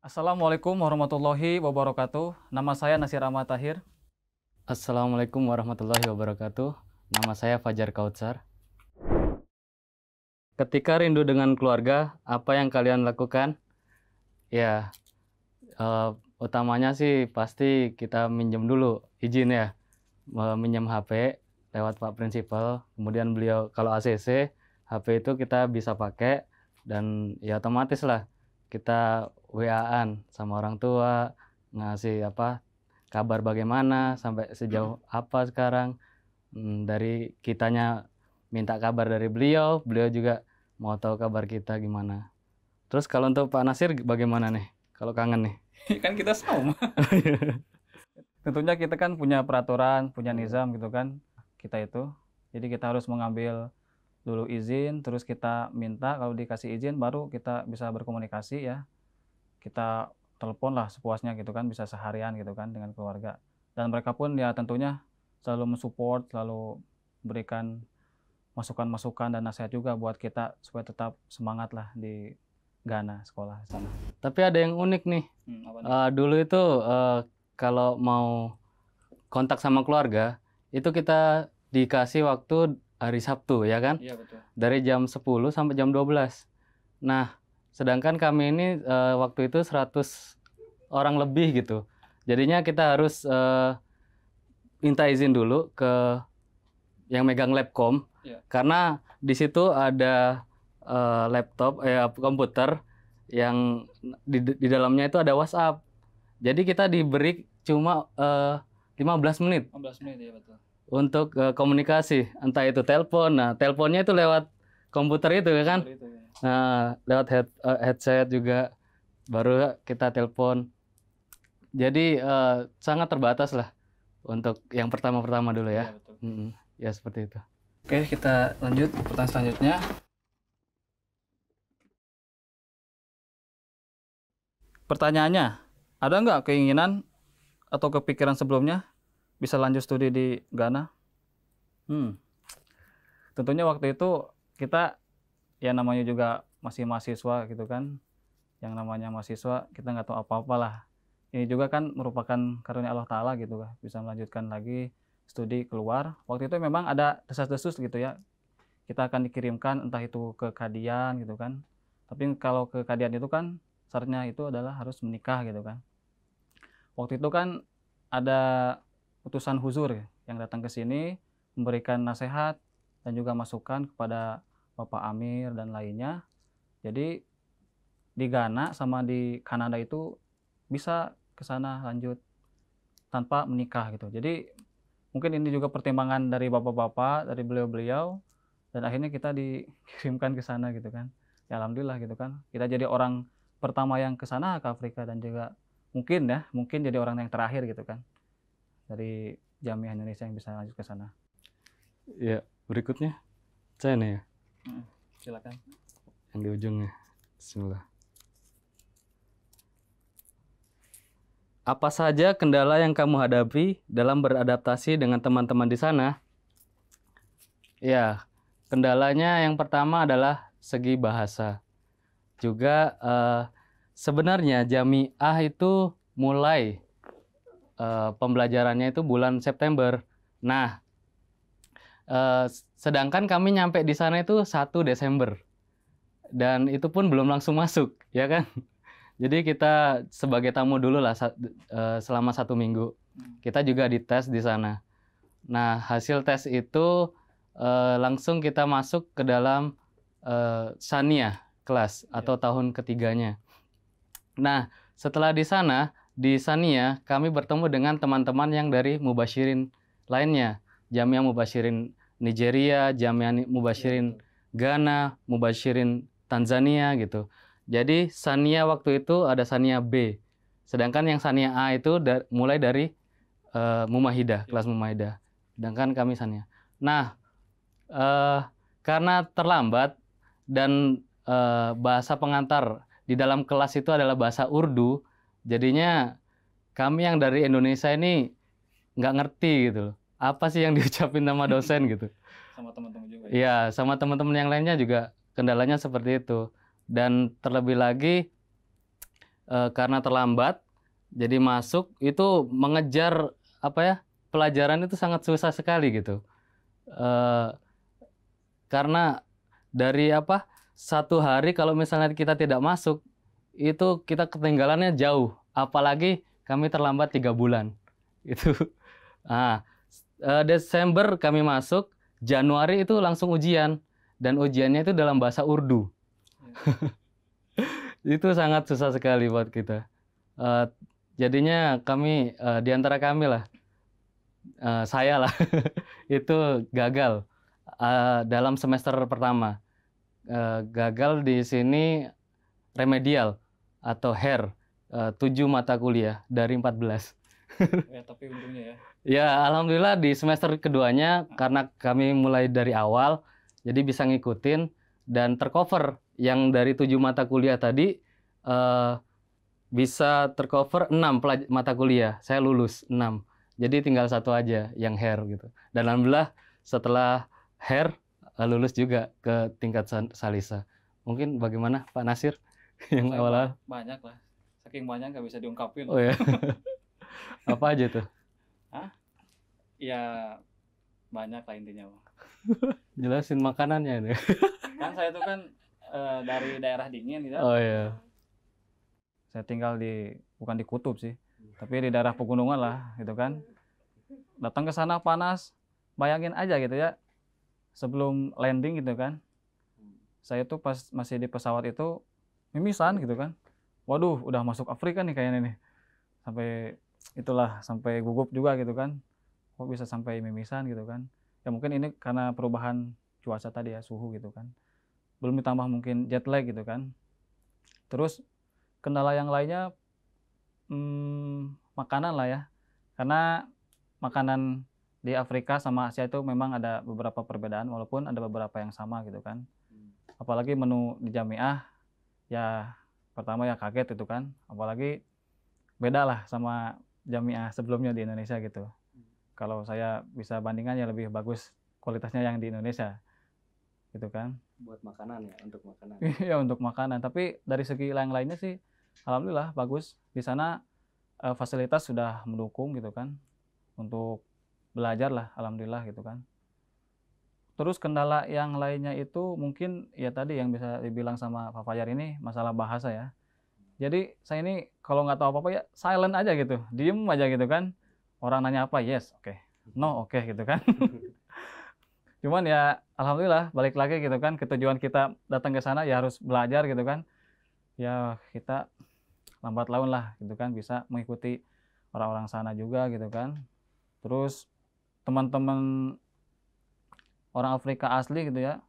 Assalamualaikum warahmatullahi wabarakatuh. Nama saya Nasir Ahmad Tahir. Assalamualaikum warahmatullahi wabarakatuh. Nama saya Fajar Kautsar. Ketika rindu dengan keluarga, apa yang kalian lakukan? Ya, utamanya sih pasti kita minjem dulu izin ya, minjem HP lewat Pak Prinsipal. Kemudian beliau kalau ACC, HP itu kita bisa pakai dan ya otomatis lah kita WA-an sama orang tua, ngasih apa kabar bagaimana sampai sejauh apa sekarang. Dari kitanya minta kabar dari beliau, beliau juga mau tahu kabar kita gimana. Terus kalau untuk Pak Nasir bagaimana nih? Kalau kangen nih? Kan kita sama. Tentunya kita kan punya peraturan, punya nizam gitu kan, kita itu. Jadi kita harus mengambil dulu izin, terus kita minta kalau dikasih izin baru kita bisa berkomunikasi ya. Kita telepon lah sepuasnya gitu kan, bisa seharian gitu kan dengan keluarga. Dan mereka pun ya tentunya selalu mensupport, selalu berikan masukan-masukan dan nasihat juga buat kita supaya tetap semangat lah di Ghana sekolah di sana. Tapi ada yang unik nih. Apa nih? Dulu itu kalau mau kontak sama keluarga, itu kita dikasih waktu hari Sabtu ya kan? Iya betul. Dari jam 10 sampai jam 12. Nah, sedangkan kami ini waktu itu 100 orang lebih gitu. Jadinya kita harus minta izin dulu ke yang megang Labcom, Iya. karena di situ ada laptop komputer yang di dalamnya itu ada WhatsApp. Jadi kita diberi cuma 15 menit 15 menit ya betul. untuk komunikasi, entah itu telepon. Nah, teleponnya itu lewat komputer itu ya kan. Seperti itu, ya. Nah, lewat headset juga baru kita telepon. Jadi sangat terbatas lah untuk yang pertama-pertama dulu ya. Iya betul. Ya seperti itu. Oke, kita lanjut pertanyaan selanjutnya. Pertanyaannya, ada nggak keinginan atau kepikiran sebelumnya bisa lanjut studi di Ghana? Tentunya waktu itu kita ya namanya juga masih mahasiswa gitu kan. Yang namanya mahasiswa kita nggak tahu apa-apa lah. Ini juga kan merupakan karunia Allah Ta'ala gitu kan. Bisa melanjutkan lagi studi keluar. Waktu itu memang ada desas-desus gitu ya. Kita akan dikirimkan entah itu ke Kadian gitu kan. Tapi kalau ke Kadian itu kan syaratnya itu adalah harus menikah gitu kan. Waktu itu kan ada utusan huzur yang datang ke sini memberikan nasihat dan juga masukan kepada Bapak Amir dan lainnya. Jadi di Ghana sama di Kanada itu bisa ke sana lanjut tanpa menikah gitu. Jadi mungkin ini juga pertimbangan dari bapak-bapak, dari beliau-beliau, dan akhirnya kita dikirimkan ke sana gitu kan. Ya alhamdulillah gitu kan. Kita jadi orang pertama yang ke sana ke Afrika dan juga mungkin jadi orang yang terakhir gitu kan. Dari Jamiah Indonesia yang bisa lanjut ke sana. Ya, berikutnya saya nih ya, Silakan. yang di ujungnya. Bismillah. Apa saja kendala yang kamu hadapi dalam beradaptasi dengan teman-teman di sana? Ya, kendalanya yang pertama adalah segi bahasa. Juga sebenarnya Jamiah itu mulai pembelajarannya itu bulan September. Nah, sedangkan kami nyampe di sana itu 1 Desember. Dan itu pun belum langsung masuk, ya kan? Jadi kita sebagai tamu dulu lah selama 1 minggu. Kita juga dites di sana. Nah, hasil tes itu langsung kita masuk ke dalam Sania kelas atau tahun ketiganya. Nah, setelah di sana, di Sania kami bertemu dengan teman-teman yang dari Mubasyirin lainnya. Jamiah Mubasyirin Nigeria, Jamiah Mubasyirin Ghana, Mubasyirin Tanzania gitu. Jadi Sania waktu itu ada Sania B. Sedangkan yang Sania A itu mulai dari Mumahidah, kelas Mumahidah. Sedangkan kami Sania. Nah, karena terlambat dan bahasa pengantar di dalam kelas itu adalah bahasa Urdu, jadinya kami yang dari Indonesia ini nggak ngerti gitu loh. Apa sih yang diucapin sama dosen gitu. Sama teman-teman juga. Iya, sama teman-teman yang lainnya juga kendalanya seperti itu. Dan terlebih lagi karena terlambat, jadi masuk itu mengejar apa ya, pelajaran itu sangat susah sekali gitu. Eh, karena dari apa, satu hari kalau misalnya kita tidak masuk, itu kita ketinggalannya jauh. Apalagi kami terlambat 3 bulan. Itu. Nah, Desember kami masuk, Januari itu langsung ujian. Dan ujiannya itu dalam bahasa Urdu. Itu sangat susah sekali buat kita. Eh, jadinya kami, di antara kami lah, saya lah, itu gagal dalam semester pertama. Gagal di sini remedial atau HER, 7 mata kuliah dari 14. Ya, tapi untungnya ya. Ya, alhamdulillah di semester keduanya karena kami mulai dari awal, jadi bisa ngikutin dan tercover. Yang dari 7 mata kuliah tadi bisa tercover 6 mata kuliah. Saya lulus 6. Jadi tinggal satu aja yang HER gitu. Dan alhamdulillah setelah HER lulus juga ke tingkat Salisa. Mungkin bagaimana Pak Nasir yang Saya awal-awal? banyak lah. Saking banyak nggak bisa diungkapin. Oh ya. Apa aja tuh? Ya banyak lah intinya, Bang. Jelasin makanannya nih. Kan saya itu kan dari daerah dingin gitu. Oh ya. Saya tinggal bukan di kutub sih, tapi di daerah pegunungan lah gitu kan. Datang ke sana panas, bayangin aja gitu ya. Sebelum landing gitu kan. Saya tuh pas masih di pesawat itu mimisan gitu kan. Waduh, udah masuk Afrika nih kayaknya nih. Sampai gugup juga gitu kan. Kok bisa sampai mimisan gitu kan. Ya mungkin ini karena perubahan cuaca tadi ya, suhu gitu kan. Belum ditambah mungkin jet lag gitu kan. Terus kendala yang lainnya makanan lah ya. Karena makanan di Afrika sama Asia itu memang ada beberapa perbedaan walaupun ada beberapa yang sama gitu kan. Apalagi menu di Jamiah ya pertama ya kaget itu kan. Apalagi beda lah sama Jamiah sebelumnya di Indonesia gitu. Kalau saya bisa bandingkan ya lebih bagus kualitasnya yang di Indonesia gitu kan. Buat makanan ya, untuk makanan. Iya untuk makanan, tapi dari segi yang lainnya sih alhamdulillah bagus. Di sana fasilitas sudah mendukung gitu kan untuk belajar lah alhamdulillah gitu kan. Terus kendala yang lainnya itu mungkin ya tadi yang bisa dibilang sama Pak Fajar ini masalah bahasa ya. Jadi saya ini kalau nggak tahu apa-apa ya silent aja gitu, diem aja gitu kan. Orang nanya apa, yes, oke. No, oke gitu kan. Cuman ya alhamdulillah balik lagi gitu kan, ke tujuan kita datang ke sana ya harus belajar gitu kan. Ya kita lambat laun lah gitu kan bisa mengikuti orang-orang sana juga gitu kan. Terus teman-teman orang Afrika asli gitu ya,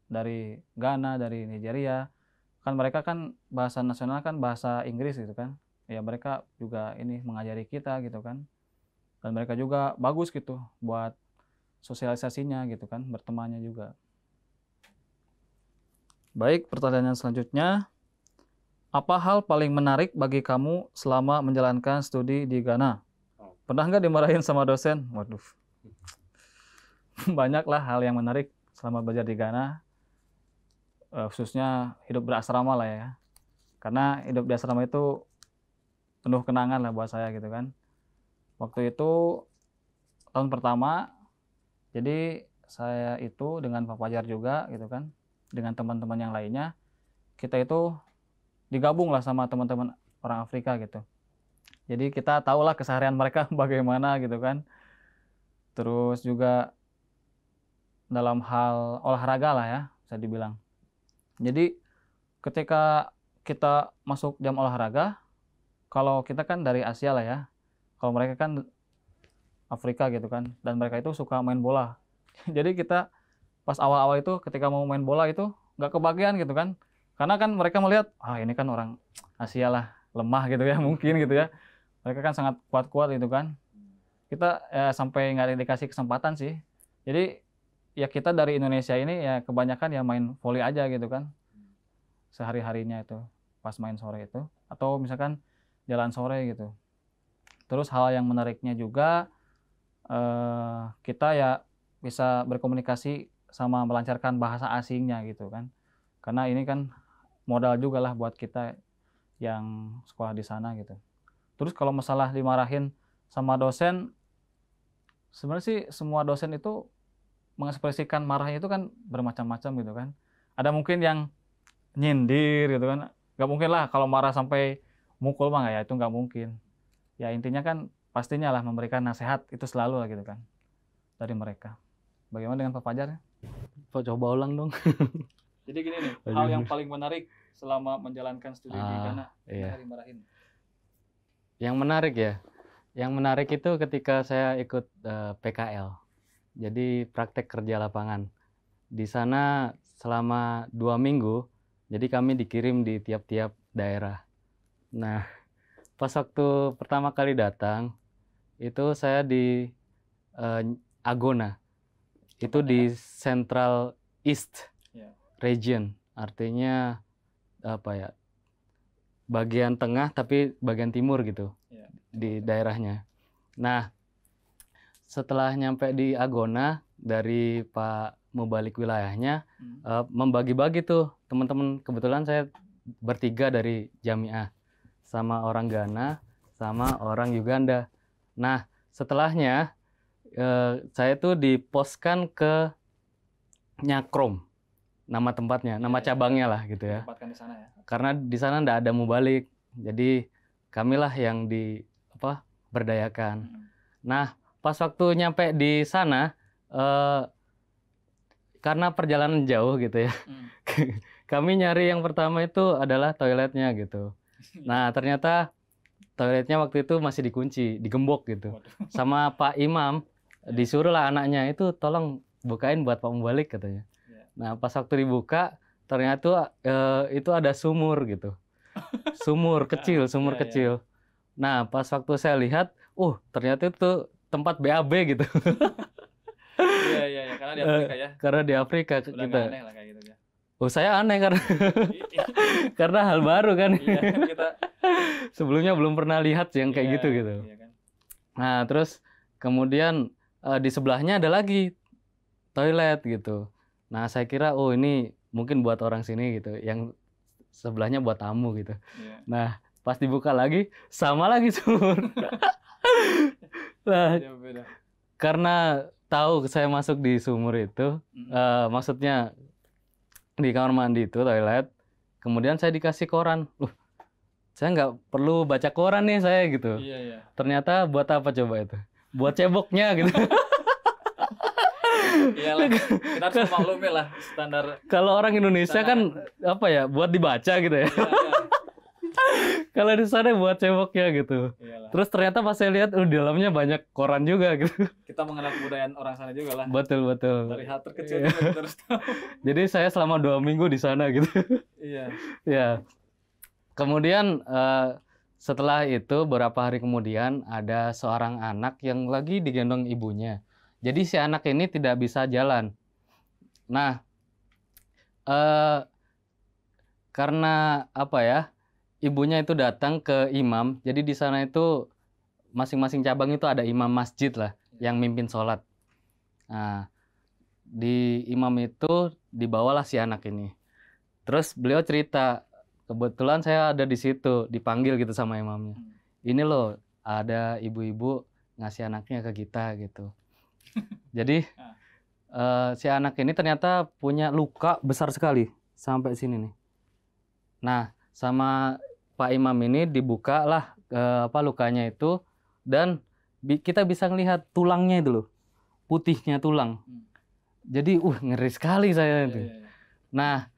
dari Ghana, dari Nigeria, kan mereka kan bahasa nasional kan bahasa Inggris gitu kan. Ya mereka juga ini mengajari kita gitu kan. Dan mereka juga bagus gitu buat sosialisasinya gitu kan, bertemannya juga. Baik, pertanyaan selanjutnya. Apa hal paling menarik bagi kamu selama menjalankan studi di Ghana? Pernah nggak dimarahin sama dosen? Waduh. Banyaklah hal yang menarik selama belajar di Ghana. Khususnya hidup berasrama lah ya. Karena hidup di asrama itu penuh kenangan lah buat saya gitu kan. Waktu itu tahun pertama, jadi saya itu dengan Pak Fajar juga gitu kan, dengan teman-teman yang lainnya, kita itu digabung lah sama teman-teman orang Afrika gitu. Jadi kita tahulah keseharian mereka bagaimana gitu kan. Terus juga dalam hal olahraga lah ya, bisa dibilang. Jadi ketika kita masuk jam olahraga, kalau kita kan dari Asia lah ya, kalau mereka kan Afrika gitu kan, dan mereka itu suka main bola. Jadi kita pas awal-awal itu ketika mau main bola itu nggak kebagian gitu kan, karena kan mereka melihat ini kan orang Asia lah, lemah gitu ya mungkin gitu ya. Mereka kan sangat kuat-kuat gitu kan. Kita sampai nggak dikasih kesempatan sih. Jadi ya kita dari Indonesia ini ya kebanyakan ya main volley aja gitu kan, sehari-harinya itu pas main sore itu, atau misalkan jalan sore gitu. Terus hal yang menariknya juga kita ya bisa berkomunikasi sama melancarkan bahasa asingnya gitu kan. Karena ini kan modal juga lah buat kita yang sekolah di sana gitu. Terus kalau masalah dimarahin sama dosen, sebenarnya sih semua dosen itu mengekspresikan marahnya itu kan bermacam-macam gitu kan. Ada mungkin yang nyindir gitu kan. Nggak mungkin lah kalau marah sampai mukul mah, ya itu nggak mungkin. Ya intinya kan pastinya lah memberikan nasihat itu selalu lah gitu kan dari mereka. Bagaimana dengan Pak Fajar? Kok coba ulang dong. Jadi gini nih, hal yang paling menarik selama menjalankan studi di Ghana, Iya. dimarahin. Yang menarik ya. Yang menarik itu ketika saya ikut PKL. Jadi praktek kerja lapangan. Di sana selama 2 minggu, jadi kami dikirim di tiap-tiap daerah. Nah, pas waktu pertama kali datang, itu saya di Agona. Itu di Central East Region. Artinya apa ya? Bagian tengah tapi bagian timur gitu. Di daerahnya. Nah, setelah nyampe di Agona, dari Pak Mubalik wilayahnya membagi-bagi tuh teman-teman. Kebetulan saya bertiga dari Jamiah, sama orang Ghana, sama orang Uganda. Nah, setelahnya saya tuh diposkan ke Nyakrom, nama tempatnya, nama cabangnya lah gitu ya. Ditempatkan di sana ya. Karena di sana nggak ada Mubalik, jadi kamilah yang berdayakan. Nah, pas waktu nyampe di sana, karena perjalanan jauh gitu ya, kami nyari yang pertama itu adalah toiletnya gitu. Nah, ternyata toiletnya waktu itu masih dikunci, digembok gitu. Sama Pak Imam, disuruh lah anaknya itu tolong bukain buat Pak Mubalik katanya. Nah, pas waktu dibuka, ternyata itu ada sumur gitu. Sumur kecil. Nah, pas waktu saya lihat, ternyata itu tempat BAB gitu. Iya, karena di Afrika ya. Karena di Afrika Udah kita. aneh lah kayak gitu ya. Saya aneh karena hal baru kan. Iya, kan kita sebelumnya belum pernah lihat yang kayak gitu. Iya kan. Nah, terus kemudian di sebelahnya ada lagi toilet gitu. Nah, saya kira ini mungkin buat orang sini gitu, yang sebelahnya buat tamu gitu. Iya. Nah, pas dibuka lagi, sama lagi sumur. Nah, Beda. karena tahu saya masuk di sumur itu, maksudnya di kamar mandi itu toilet, kemudian saya dikasih koran. Saya nggak perlu baca koran nih saya gitu. Iya. Ternyata buat apa coba itu? Buat ceboknya gitu. Iyalah, kita harus memaklumi lah standar. Kalau orang Indonesia kan apa ya, buat dibaca gitu ya. Kalau di sana buat ceboknya gitu. Iyalah. Terus ternyata pas saya lihat, di dalamnya banyak koran juga gitu. Kita mengenal kebudayaan orang sana juga lah. Betul. Dari hal terkecil juga kita harus tahu. Jadi saya selama 2 minggu di sana gitu. Iya. Ya. Kemudian setelah itu beberapa hari kemudian ada seorang anak yang lagi digendong ibunya. Jadi si anak ini tidak bisa jalan. Nah, karena apa ya, ibunya itu datang ke imam. Jadi di sana itu masing-masing cabang itu ada imam masjid lah yang mimpin sholat. Nah, di imam itu dibawalah si anak ini. Terus beliau cerita, kebetulan saya ada di situ, dipanggil gitu sama imamnya. Ini loh, ada ibu-ibu ngasih anaknya ke kita gitu. Jadi si anak ini ternyata punya luka besar sekali sampai sini nih. Nah, sama Pak Imam ini dibuka lah lukanya itu, dan kita bisa ngelihat tulangnya itu loh, putihnya tulang. Jadi ngeri sekali saya itu. Iya. Nah,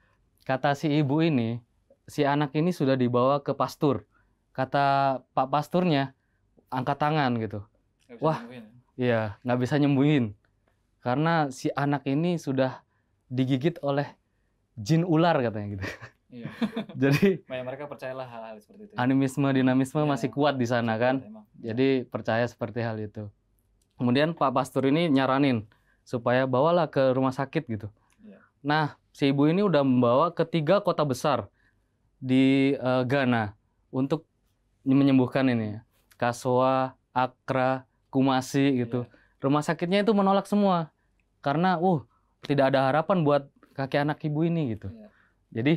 kata si ibu ini, si anak ini sudah dibawa ke pastur. Kata Pak pasturnya, angkat tangan gitu. Wah, iya, nggak bisa nyembuhin. Karena si anak ini sudah digigit oleh jin ular katanya gitu. Iya. Jadi mereka percayalah hal-hal seperti itu. Animisme, dinamisme masih kuat di sana kan. Emang. Jadi percaya seperti hal itu. Kemudian Pak pastur ini nyaranin supaya bawalah ke rumah sakit gitu. Iya. Nah, si ibu ini udah membawa ke 3 kota besar di Ghana untuk menyembuhkan ini. Kasoa, Accra, Kumasi gitu. Iya. Rumah sakitnya itu menolak semua. Karena tidak ada harapan buat kakek anak ibu ini gitu. Iya. Jadi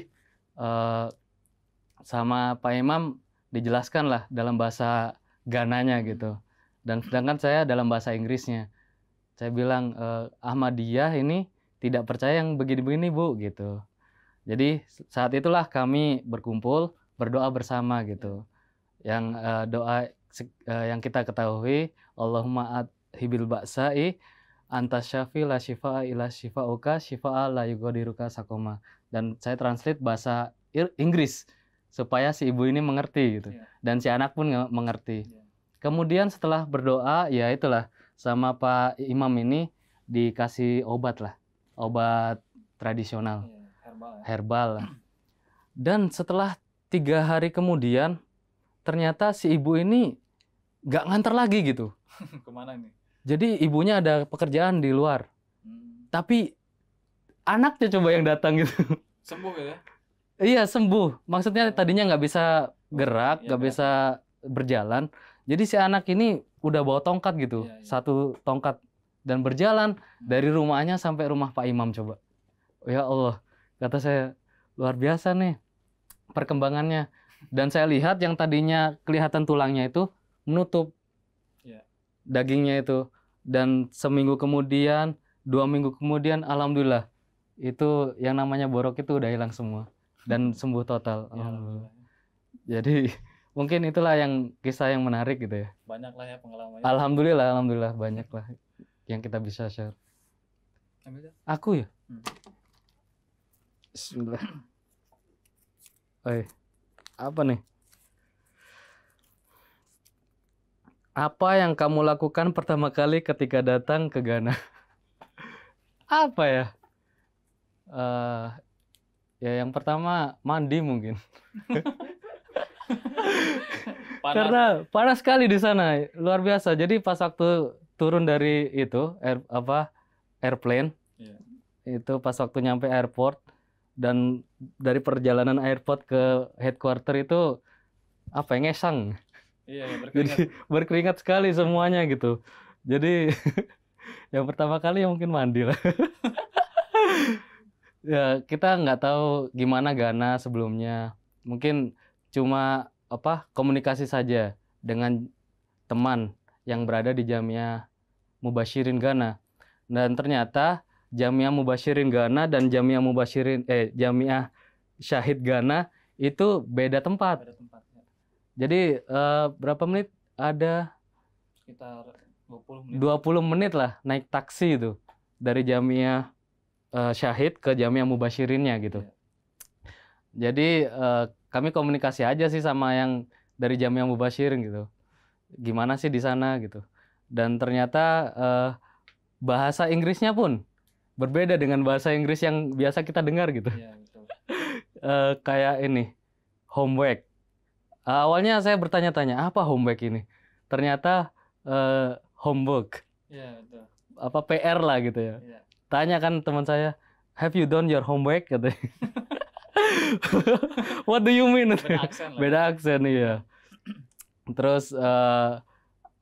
sama Pak Imam dijelaskan lah dalam bahasa Ghananya gitu. Dan sedangkan saya dalam bahasa Inggrisnya. Saya bilang Ahmadiyah ini tidak percaya yang begini-begini Bu gitu. Jadi saat itulah kami berkumpul berdoa bersama gitu. Yang doa yang kita ketahui, Allahumma adhibil ba'sa'i anta syafi la syifa'a ila syifa'uka syifa'a la yughadiruka sakoma. Dan saya translate bahasa Inggris supaya si ibu ini mengerti gitu. Dan si anak pun mengerti. Kemudian setelah berdoa, ya itulah sama Pak Imam ini dikasih obat lah, obat tradisional, herbal lah. Dan setelah 3 hari kemudian, ternyata si ibu ini nggak nganter lagi gitu. Kemana nih? Jadi ibunya ada pekerjaan di luar, tapi anaknya coba yang datang gitu. Sembuh ya? Iya sembuh, maksudnya tadinya nggak bisa gerak, nggak bisa berjalan. Jadi si anak ini udah bawa tongkat gitu, satu tongkat, dan berjalan dari rumahnya sampai rumah Pak Imam coba. Ya Allah, kata saya luar biasa nih perkembangannya. Dan saya lihat yang tadinya kelihatan tulangnya itu menutup dagingnya itu. Dan seminggu kemudian, 2 minggu kemudian, alhamdulillah itu yang namanya borok itu udah hilang semua dan sembuh total. Alhamdulillah. Jadi mungkin itulah yang kisah yang menarik gitu ya. Banyak lah ya pengalamannya. Alhamdulillah banyak lah yang kita bisa share. Aku ya? Bismillah. Apa nih? Apa yang kamu lakukan pertama kali ketika datang ke Ghana? Apa ya? Ya yang pertama mandi mungkin. Karena panas sekali di sana, luar biasa. Jadi pas waktu turun dari itu airplane, itu pas waktu nyampe airport dan dari perjalanan airport ke headquarter itu ngesang. Jadi berkeringat sekali semuanya gitu. Jadi yang pertama kali ya mungkin mandi lah. Ya kita nggak tahu gimana Ghana sebelumnya. Mungkin cuma komunikasi saja dengan teman yang berada di Jamiah Mubasyirin Ghana. Dan ternyata Jamiah Mubasyirin Ghana dan Jamiah Syahid Ghana itu beda tempat. Jadi berapa menit? Ada sekitar 20 menit. 20 menit lah naik taksi itu dari Jamiah Syahid ke Jamiah Mubasyirinnya gitu. Jadi kami komunikasi aja sih sama yang dari Jamiah Mubasyirin gitu. Gimana sih di sana gitu. Dan ternyata bahasa Inggrisnya pun berbeda dengan bahasa Inggris yang biasa kita dengar gitu. Iya, betul. Kayak ini, homework. Awalnya saya bertanya-tanya, apa homework ini? Ternyata homework. Iya, betul. PR lah gitu ya. Iya. Tanya kan teman saya, have you done your homework? Katanya. What do you mean? Beda aksen lah. Beda aksen, iya. Terus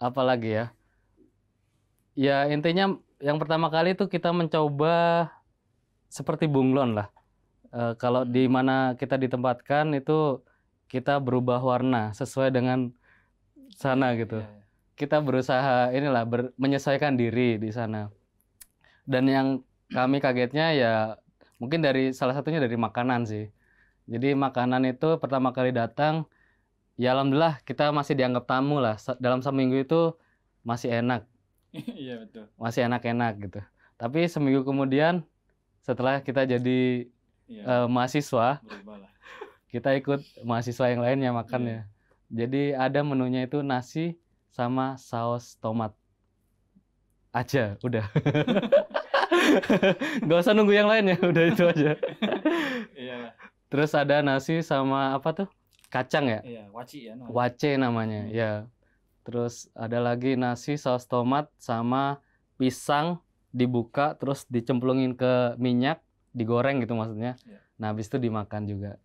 apa lagi ya? Ya intinya yang pertama kali itu kita mencoba seperti bunglon lah. Kalau di mana kita ditempatkan itu kita berubah warna sesuai dengan sana gitu. Kita berusaha menyesuaikan diri di sana. Dan yang kami kagetnya ya mungkin salah satunya dari makanan sih. Jadi makanan itu pertama kali datang, ya alhamdulillah kita masih dianggap tamu lah. Dalam seminggu itu masih enak. Iya betul. Masih enak-enak gitu. Tapi seminggu kemudian setelah kita jadi mahasiswa, kita ikut mahasiswa yang lainnya makannya. Jadi ada menunya itu nasi sama saus tomat aja, udah. Gak usah nunggu yang lain ya, udah itu aja. Iyalah. Terus ada nasi sama apa tuh? Kacang ya? Iya, waci ya namanya. Wace namanya, ya. Terus ada lagi nasi saus tomat sama pisang dibuka terus dicemplungin ke minyak, digoreng gitu maksudnya. Ya. Nah, habis itu dimakan juga.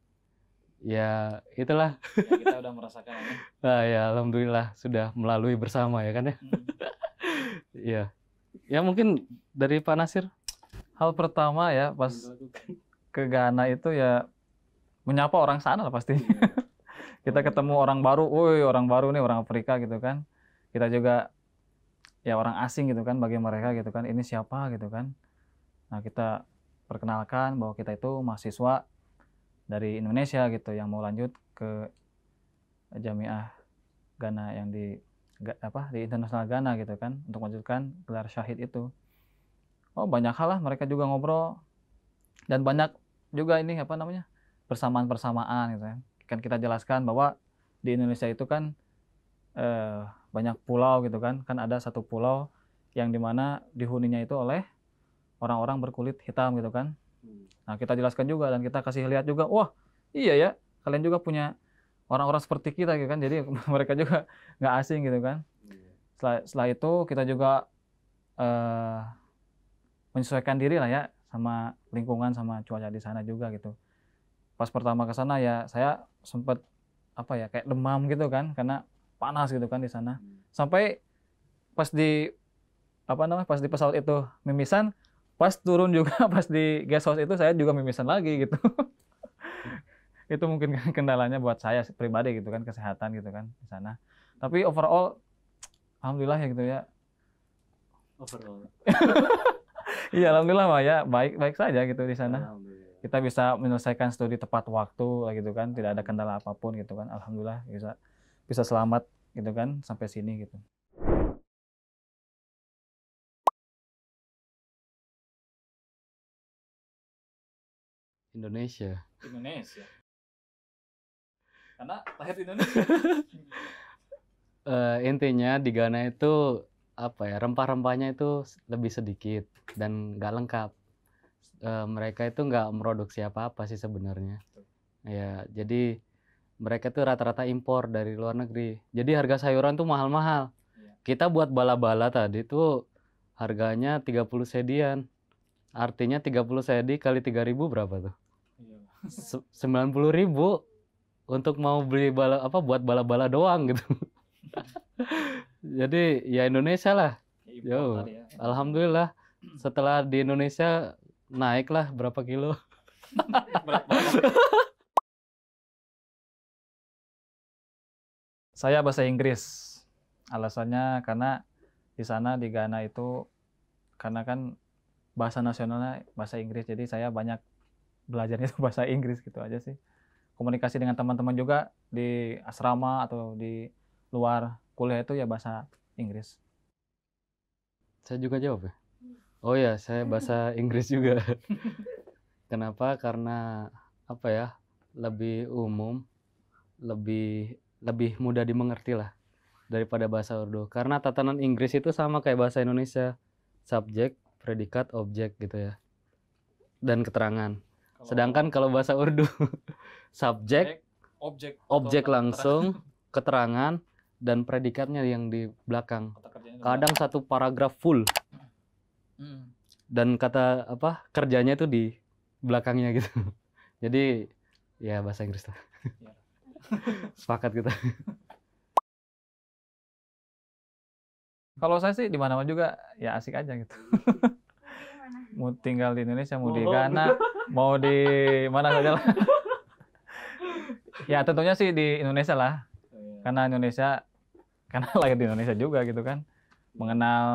Ya, itulah. Ya, kita udah merasakan ya. Nah, ya alhamdulillah sudah melalui bersama ya kan ya. Iya. Ya mungkin dari Pak Nasir. Hal pertama ya pas ke Ghana itu ya menyapa orang sana lah pasti. Kita ketemu orang baru, woi orang baru nih, orang Afrika gitu kan. Kita juga ya orang asing gitu kan bagi mereka gitu kan. Ini siapa gitu kan. Nah, kita perkenalkan bahwa kita itu mahasiswa dari Indonesia gitu yang mau lanjut ke Jamiah Ghana yang di Internasional Ghana gitu kan untuk melanjutkan gelar syahid itu. Oh, banyak hal lah, mereka juga ngobrol dan banyak juga ini persamaan-persamaan gitu kan kita jelaskan bahwa di Indonesia itu kan banyak pulau gitu kan ada satu pulau yang dimana dihuninya itu oleh orang-orang berkulit hitam gitu kan. Nah, kita jelaskan juga dan kita kasih lihat juga, wah iya ya, kalian juga punya orang-orang seperti kita gitu kan, jadi mereka juga nggak asing gitu kan. Setelah itu kita juga menyesuaikan diri lah ya sama lingkungan sama cuaca di sana juga gitu. Pas pertama ke sana ya saya sempat kayak demam gitu kan karena panas gitu kan di sana. Sampai pas di pas di pesawat itu mimisan, pas turun juga pas di guest house itu saya juga mimisan lagi gitu. Itu mungkin kendalanya buat saya pribadi gitu kan, kesehatan gitu kan di sana. Tapi overall alhamdulillah ya gitu ya. Overall. Iya, alhamdulillah Pak ya, baik-baik saja gitu di sana. Kita bisa menyelesaikan studi tepat waktu gitu kan, tidak ada kendala apapun gitu kan. Alhamdulillah bisa selamat gitu kan sampai sini gitu. Indonesia. Karena lahir di Indonesia. Intinya di Ghana itu rempah-rempahnya itu lebih sedikit dan nggak lengkap. Mereka itu nggak memproduksi apa-apa sih sebenarnya. Ya, jadi mereka tuh rata-rata impor dari luar negeri. Jadi harga sayuran tuh mahal-mahal. Kita buat bala-bala tadi tuh harganya 30 sedian. Artinya 30 sedi kali 3.000 berapa tuh? 90.000 untuk mau beli buat bala-bala doang gitu. Jadi ya Indonesia lah. Yo, alhamdulillah setelah di Indonesia naiklah berapa kilo. Saya bahasa Inggris. Alasannya karena di sana di Ghana itu karena kan bahasa nasionalnya bahasa Inggris, jadi saya banyak belajarnya itu bahasa Inggris gitu aja sih. Komunikasi dengan teman-teman juga di asrama atau di luar kuliah itu ya bahasa Inggris. Saya juga jawab ya. Oh ya, saya bahasa Inggris juga. Kenapa? Karena lebih umum, lebih mudah dimengerti lah daripada bahasa Urdu. Karena tatanan Inggris itu sama kayak bahasa Indonesia, subjek, predikat, objek gitu ya, dan keterangan. Sedangkan kalau bahasa Urdu, subjek, objek langsung, keterangan, dan predikatnya yang di belakang. Kadang satu paragraf full. Dan kata kerjanya itu di belakangnya gitu. Jadi ya bahasa Inggris lah. Sepakat kita. Kalau saya sih di mana-mana juga ya asik aja gitu. Mau tinggal di Indonesia, mau di Ghana, mau di mana saja lah. Ya tentunya sih di Indonesia lah. Karena lahir di Indonesia juga gitu kan. Mengenal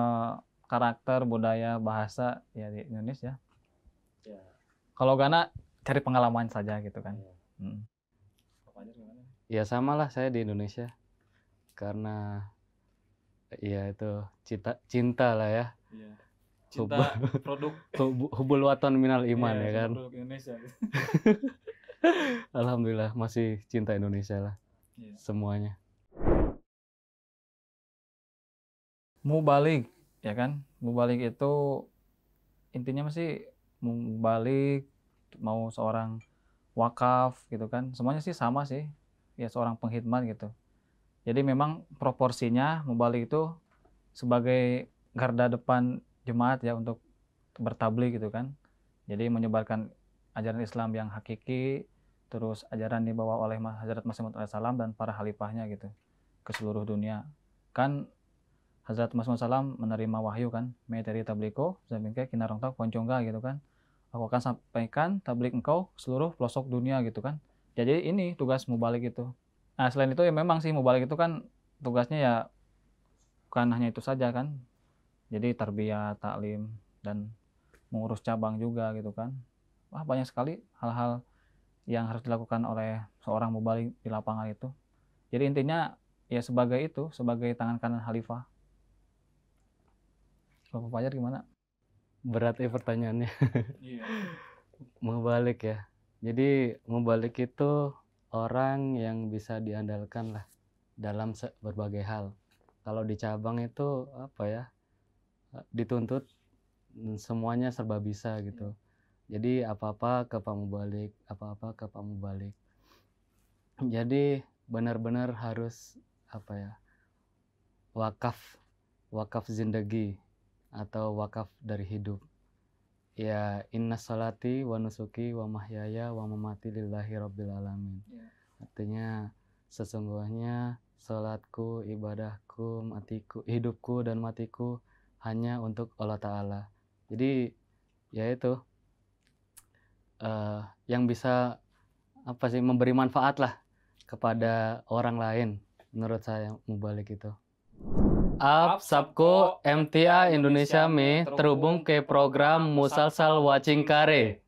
karakter, budaya, bahasa ya di Indonesia. Kalau Ghana cari pengalaman saja gitu kan. Ya sama lah saya di Indonesia. Karena ya itu cinta lah ya. Cinta produk hubul waton minal iman ya kan. Produk Indonesia. Alhamdulillah masih cinta Indonesia lah. Semuanya. Mubalik ya kan. Mubalik itu intinya masih mubalik mau seorang wakaf gitu kan. Semuanya sih sama sih. Ya seorang pengkhidmat gitu. Jadi memang proporsinya mubalik itu sebagai garda depan jemaat ya untuk bertabligh gitu kan. Jadi menyebarkan ajaran Islam yang hakiki, terus ajaran dibawa oleh Hazrat Masih Maud SAW dan para khalifahnya gitu ke seluruh dunia. Kan Hazrat Masih Maud SAW menerima wahyu kan, meteri tabliko, zabingke kinarong tak koncongga gitu kan. Aku akan sampaikan tabligh engkau ke seluruh pelosok dunia gitu kan. Jadi ini tugas mubalik itu. Nah, selain itu ya memang sih mubalik itu kan tugasnya ya bukan hanya itu saja kan. Jadi tarbiyah, taklim, dan mengurus cabang juga gitu kan. Wah, banyak sekali hal-hal yang harus dilakukan oleh seorang mubalik di lapangan itu. Jadi intinya ya sebagai itu, sebagai tangan kanan khalifah. Kalau Pak Fajar gimana? Berat ya pertanyaannya. Iya. Mubalik ya. Jadi mubalik itu orang yang bisa diandalkan lah dalam berbagai hal. Kalau di cabang itu apa ya, dituntut semuanya serba bisa gitu. Jadi apa-apa ke Pak Mubalik, apa-apa ke Pak Mubalik. Jadi benar-benar harus apa ya, wakaf zindagi atau wakaf dari hidup. Ya, inna salati wa nusuki wa mahyaya wa mamati lillahi rabbil alamin. Artinya sesungguhnya salatku, ibadahku, matiku, hidupku dan matiku hanya untuk Allah Ta'ala. Jadi ya itu yang bisa apa sih, memberi manfaat lah kepada orang lain, menurut saya mubalik itu. Ab Sabko MTA Indonesia Me terhubung ke program Musalsal Wacing Kare.